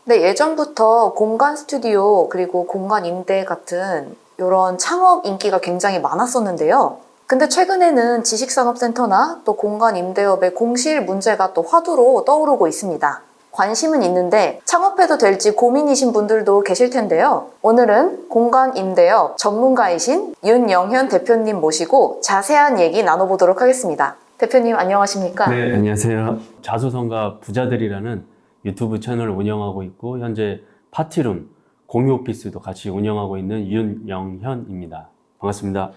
근데 예전부터 공간 스튜디오 그리고 공간 임대 같은 이런 창업 인기가 굉장히 많았었는데요. 근데 최근에는 지식산업센터나 또 공간 임대업의 공실 문제가 또 화두로 떠오르고 있습니다. 관심은 있는데 창업해도 될지 고민이신 분들도 계실 텐데요. 오늘은 공간 임대업 전문가이신 윤영현 대표님 모시고 자세한 얘기 나눠보도록 하겠습니다. 대표님 안녕하십니까? 네, 안녕하세요. 자수성가 부자들이라는 유튜브 채널을 운영하고 있고 현재 파티룸, 공유 오피스도 같이 운영하고 있는 윤영현입니다. 반갑습니다.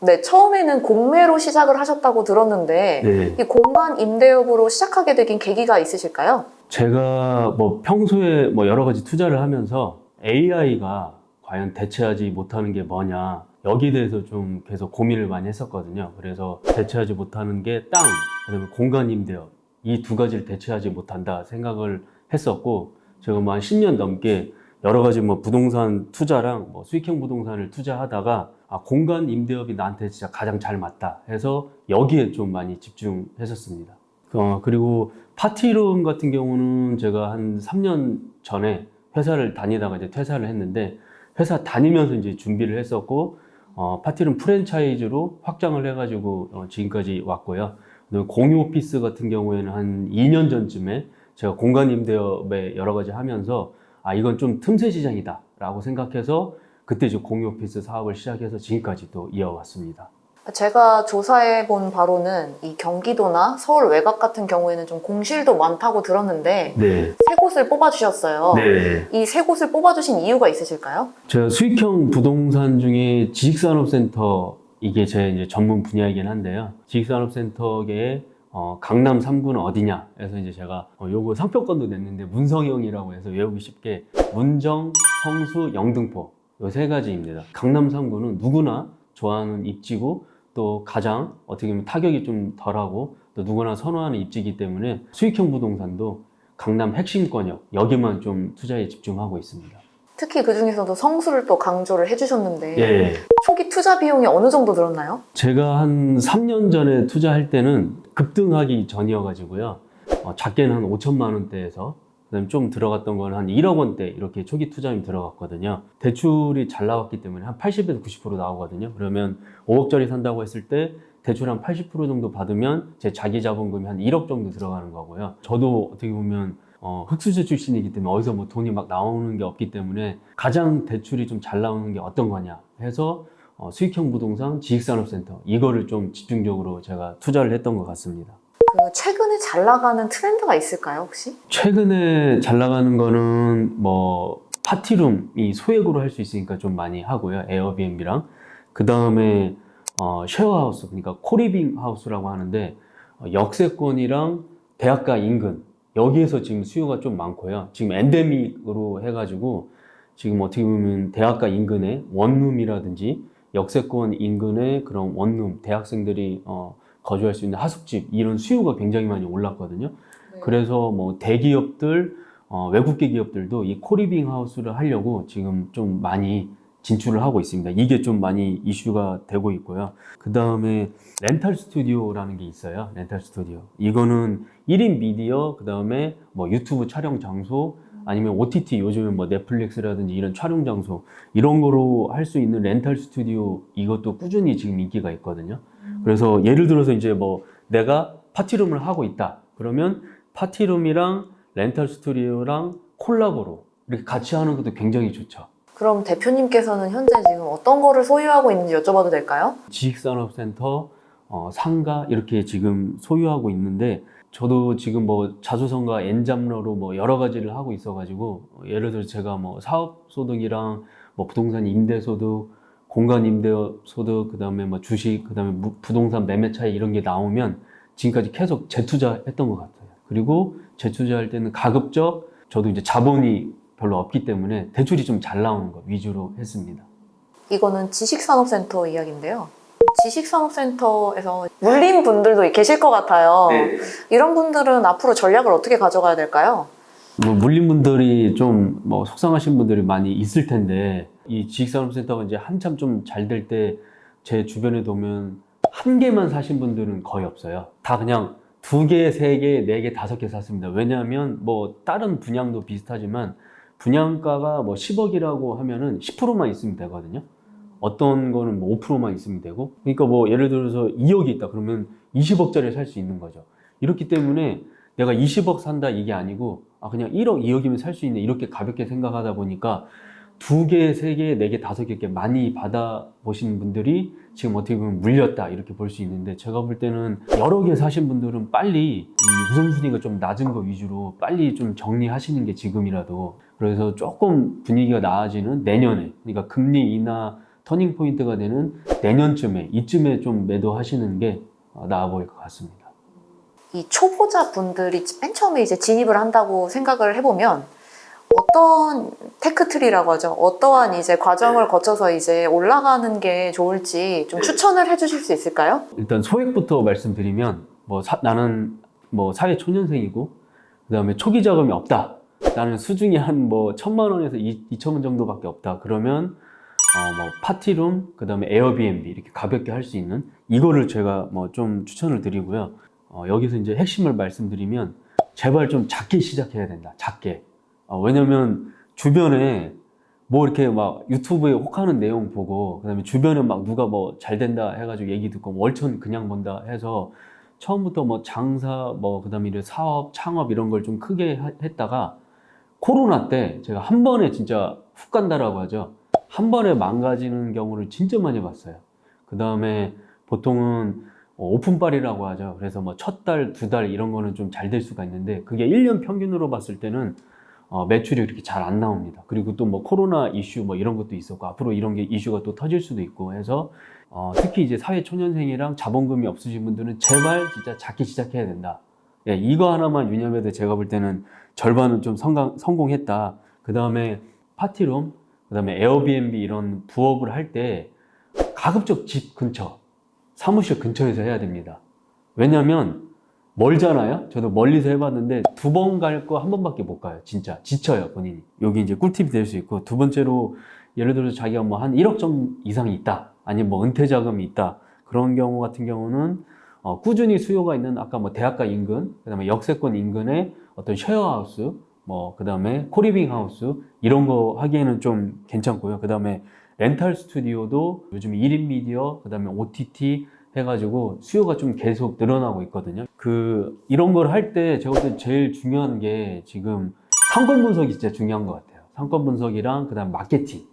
네, 처음에는 공매로 시작을 하셨다고 들었는데 네, 이 공간 임대업으로 시작하게 되긴 계기가 있으실까요? 제가 평소에 여러 가지 투자를 하면서 AI가 과연 대체하지 못하는 게 뭐냐 여기에 대해서 좀 계속 고민을 많이 했었거든요. 그래서 대체하지 못하는 게 땅, 그다음에 공간 임대업 이 두 가지를 대체하지 못한다 생각을 했었고 제가 한 10년 넘게 여러 가지 부동산 투자랑 수익형 부동산을 투자하다가 공간 임대업이 나한테 진짜 가장 잘 맞다 해서 여기에 좀 많이 집중했었습니다. 그리고 파티룸 같은 경우는 제가 한 3년 전에 회사를 다니다가 이제 퇴사를 했는데 회사 다니면서 이제 준비를 했었고 파티룸 프랜차이즈로 확장을 해가지고 지금까지 왔고요. 공유 오피스 같은 경우에는 한 2년 전쯤에 제가 공간 임대업에 여러 가지 하면서 이건 좀 틈새 시장이다 라고 생각해서 그때 이제 공유 오피스 사업을 시작해서 지금까지 또 이어왔습니다. 제가 조사해 본 바로는 이 경기도나 서울 외곽 같은 경우에는 좀 공실도 많다고 들었는데 네. 세 곳을 뽑아주셨어요. 네. 이 세 곳을 뽑아주신 이유가 있으실까요? 제가 수익형 부동산 중에 지식산업센터 이게 제 이제 전문 분야이긴 한데요. 지식산업센터계의 강남 3구는 어디냐 해서 이제 제가 요거 상표권도 냈는데 문성영이라고 해서 외우기 쉽게 문정, 성수, 영등포 요 세 가지입니다. 강남 3구는 누구나 좋아하는 입지고 또 가장 어떻게 보면 타격이 좀 덜하고 또 누구나 선호하는 입지이기 때문에 수익형 부동산도 강남 핵심권역 여기만 좀 투자에 집중하고 있습니다. 특히 그 중에서도 성수를 또 강조를 해주셨는데 예. 초기 투자 비용이 어느 정도 들었나요? 제가 한 3년 전에 투자할 때는 급등하기 전이어가지고요. 작게는 한 5천만 원대에서 그다음에 좀 들어갔던 건 한 1억 원대 이렇게 초기 투자금이 들어갔거든요. 대출이 잘 나왔기 때문에 한 80에서 90% 나오거든요. 그러면 5억짜리 산다고 했을 때 대출 한 80% 정도 받으면 제 자기 자본금이 한 1억 정도 들어가는 거고요. 저도 어떻게 보면 흑수저 출신이기 때문에 어디서 돈이 막 나오는 게 없기 때문에 가장 대출이 좀 잘 나오는 게 어떤 거냐 해서 수익형 부동산 지식산업센터 이거를 좀 집중적으로 제가 투자를 했던 것 같습니다. 최근에 잘 나가는 트렌드가 있을까요, 혹시? 최근에 잘 나가는 거는 파티룸이 소액으로 할 수 있으니까 좀 많이 하고요. 에어비앤비랑 그 다음에 쉐어하우스 그러니까 코리빙 하우스라고 하는데 역세권이랑 대학가 인근 여기에서 지금 수요가 좀 많고요. 지금 엔데믹으로 해가지고 지금 어떻게 보면 대학가 인근에 원룸이라든지 역세권 인근에 그런 원룸 대학생들이 거주할 수 있는 하숙집 이런 수요가 굉장히 많이 올랐거든요. 네. 그래서 대기업들 외국계 기업들도 이 코리빙 하우스를 하려고 지금 좀 많이 진출을 하고 있습니다. 이게 좀 많이 이슈가 되고 있고요. 그 다음에 렌탈 스튜디오라는 게 있어요. 렌탈 스튜디오. 이거는 1인 미디어, 그 다음에 유튜브 촬영 장소, 아니면 OTT, 요즘은 넷플릭스라든지 이런 촬영 장소, 이런 거로 할 수 있는 렌탈 스튜디오, 이것도 꾸준히 지금 인기가 있거든요. 그래서 예를 들어서 이제 내가 파티룸을 하고 있다. 그러면 파티룸이랑 렌탈 스튜디오랑 콜라보로 이렇게 같이 하는 것도 굉장히 좋죠. 그럼 대표님께서는 현재 지금 어떤 거를 소유하고 있는지 여쭤봐도 될까요? 지식산업센터, 상가 이렇게 지금 소유하고 있는데 저도 지금 자수성가 N잡러로 여러 가지를 하고 있어가지고 예를 들어 제가 사업소득이랑 부동산 임대소득, 공간 임대소득, 그 다음에 주식, 그 다음에 부동산 매매 차익 이런 게 나오면 지금까지 계속 재투자했던 것 같아요. 그리고 재투자할 때는 가급적 저도 이제 자본이 별로 없기 때문에 대출이 좀 잘 나오는 것 위주로 했습니다. 이거는 지식산업센터 이야기인데요. 지식산업센터에서 물린 분들도 계실 것 같아요. 네. 이런 분들은 앞으로 전략을 어떻게 가져가야 될까요? 물린 분들이 좀 속상하신 분들이 많이 있을 텐데 이 지식산업센터가 이제 한참 좀 잘 될 때 제 주변에 보면 한 개만 사신 분들은 거의 없어요. 다 그냥 2개, 3개, 4개, 5개 샀습니다. 왜냐하면 다른 분양도 비슷하지만 분양가가 뭐 10억이라고 하면은 10%만 있으면 되거든요. 어떤 거는 뭐 5%만 있으면 되고. 그러니까 뭐 예를 들어서 2억이 있다 그러면 20억짜리 살 수 있는 거죠. 이렇기 때문에 내가 20억 산다 이게 아니고 그냥 1억, 2억이면 살 수 있네 이렇게 가볍게 생각하다 보니까 2개, 3개, 4개, 5개 이렇게 많이 받아보신 분들이 지금 어떻게 보면 물렸다 이렇게 볼 수 있는데, 제가 볼 때는 여러 개 사신 분들은 빨리 이 우선순위가 좀 낮은 거 위주로 빨리 좀 정리하시는 게 지금이라도, 그래서 조금 분위기가 나아지는 내년에, 그러니까 금리 인하 터닝 포인트가 되는 내년쯤에 이쯤에 좀 매도하시는 게 나아 보일 것 같습니다. 이 초보자 분들이 맨 처음에 이제 진입을 한다고 생각을 해보면 어떤 테크트리라고 하죠. 어떠한 이제 과정을 거쳐서 이제 올라가는 게 좋을지 좀 추천을 해주실 수 있을까요? 일단 소액부터 말씀드리면 나는 뭐 사회 초년생이고 그다음에 초기 자금이 없다. 나는 수중이 한 뭐 1,000만 원에서 2,000원 정도밖에 없다. 그러면 뭐 파티룸, 그다음에 에어비앤비 이렇게 가볍게 할 수 있는 이거를 제가 뭐 좀 추천을 드리고요. 여기서 이제 핵심을 말씀드리면 제발 좀 작게 시작해야 된다. 작게. 왜냐면 주변에 뭐 이렇게 막 유튜브에 혹하는 내용 보고 그다음에 주변에 막 누가 뭐 잘 된다 해가지고 얘기 듣고 월천 그냥 본다 해서 처음부터 뭐 장사 뭐 그다음에 이런 사업 창업 이런 걸 좀 크게 했다가 코로나 때 제가 한 번에 진짜 훅 간다라고 하죠. 한 번에 망가지는 경우를 진짜 많이 봤어요. 그 다음에 보통은 오픈빨이라고 하죠. 그래서 뭐 첫 달, 두 달 이런 거는 좀 잘 될 수가 있는데 그게 1년 평균으로 봤을 때는 매출이 그렇게 잘 안 나옵니다. 그리고 또 뭐 코로나 이슈 뭐 이런 것도 있었고 앞으로 이런 게 이슈가 또 터질 수도 있고 해서 특히 이제 사회 초년생이랑 자본금이 없으신 분들은 제발 진짜 작게 시작해야 된다. 예, 이거 하나만 유념해도 제가 볼 때는 절반은 좀 성공했다. 그 다음에 파티룸, 그 다음에 에어비앤비 이런 부업을 할 때 가급적 집 근처, 사무실 근처에서 해야 됩니다. 왜냐면 멀잖아요. 저도 멀리서 해봤는데 2번 갈 거 1번밖에 못 가요. 진짜 지쳐요 본인이. 여기 이제 꿀팁이 될 수 있고, 두 번째로 예를 들어서 자기가 뭐 한 1억 정 이상이 있다, 아니면 뭐 은퇴 자금이 있다, 그런 경우 같은 경우는 꾸준히 수요가 있는 아까 뭐 대학가 인근, 그다음에 역세권 인근의 어떤 쉐어하우스, 뭐 그다음에 코리빙 하우스 이런 거 하기에는 좀 괜찮고요. 그다음에 렌탈 스튜디오도 요즘 1인 미디어, 그다음에 OTT 해가지고 수요가 좀 계속 늘어나고 있거든요. 이런 걸 할 때 제가 볼 때 제일 중요한 게 지금 상권 분석이 진짜 중요한 것 같아요. 상권 분석이랑 그다음 마케팅.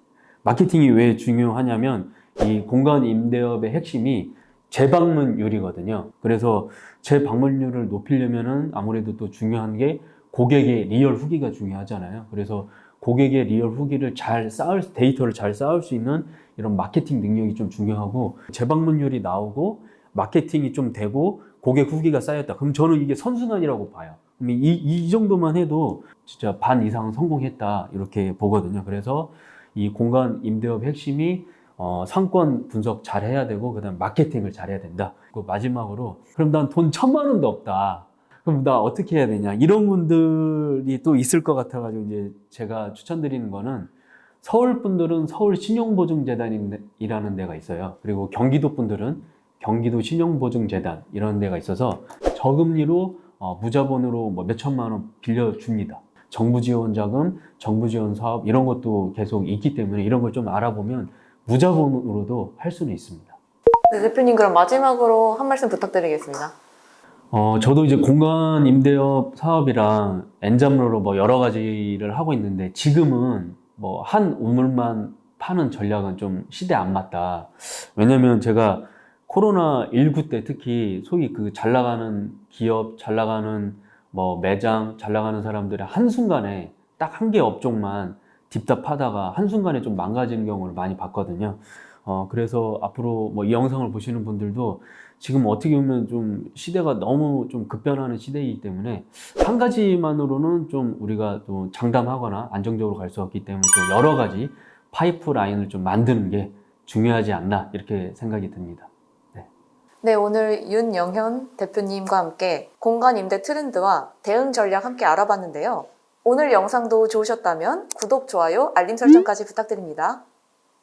마케팅이 왜 중요하냐면 이 공간 임대업의 핵심이 재방문율이거든요. 그래서 재방문율을 높이려면은 아무래도 또 중요한 게 고객의 리얼 후기가 중요하잖아요. 그래서 고객의 리얼 후기를 데이터를 잘 쌓을 수 있는 이런 마케팅 능력이 좀 중요하고, 재방문율이 나오고 마케팅이 좀 되고 고객 후기가 쌓였다. 그럼 저는 이게 선순환이라고 봐요. 그럼 이 정도만 해도 진짜 반 이상 성공했다 이렇게 보거든요. 그래서 이 공간 임대업 핵심이 상권 분석 잘 해야 되고 그다음 마케팅을 잘 해야 된다. 그리고 마지막으로 그럼 난 돈 1,000만 원도 없다. 그럼 나 어떻게 해야 되냐? 이런 분들이 또 있을 것 같아가지고 이제 제가 추천드리는 거는, 서울 분들은 서울 신용보증재단이라는 데가 있어요. 그리고 경기도 분들은 경기도 신용보증재단 이런 데가 있어서 저금리로 무자본으로 뭐 몇천만 원 빌려줍니다. 정부 지원 자금, 정부 지원 사업 이런 것도 계속 있기 때문에 이런 걸 좀 알아보면 무자본으로도 할 수는 있습니다. 네, 대표님 그럼 마지막으로 한 말씀 부탁드리겠습니다. 저도 이제 공간 임대업 사업이랑 엔잡러로 뭐 여러 가지를 하고 있는데, 지금은 뭐 한 우물만 파는 전략은 좀 시대에 안 맞다. 왜냐면 제가 코로나19 때 특히 소위 잘 나가는 기업, 잘 나가는 뭐 매장, 잘 나가는 사람들의 한순간에 딱 한 개 업종만 딥답하다가 한순간에 좀 망가지는 경우를 많이 봤거든요. 그래서 앞으로 뭐 이 영상을 보시는 분들도 지금 어떻게 보면 좀 시대가 너무 좀 급변하는 시대이기 때문에 한 가지만으로는 좀 우리가 또 장담하거나 안정적으로 갈 수 없기 때문에 또 여러 가지 파이프라인을 좀 만드는 게 중요하지 않나 이렇게 생각이 듭니다. 네, 오늘 윤영현 대표님과 함께 공간 임대 트렌드와 대응 전략 함께 알아봤는데요. 오늘 영상도 좋으셨다면 구독, 좋아요, 알림 설정까지 부탁드립니다.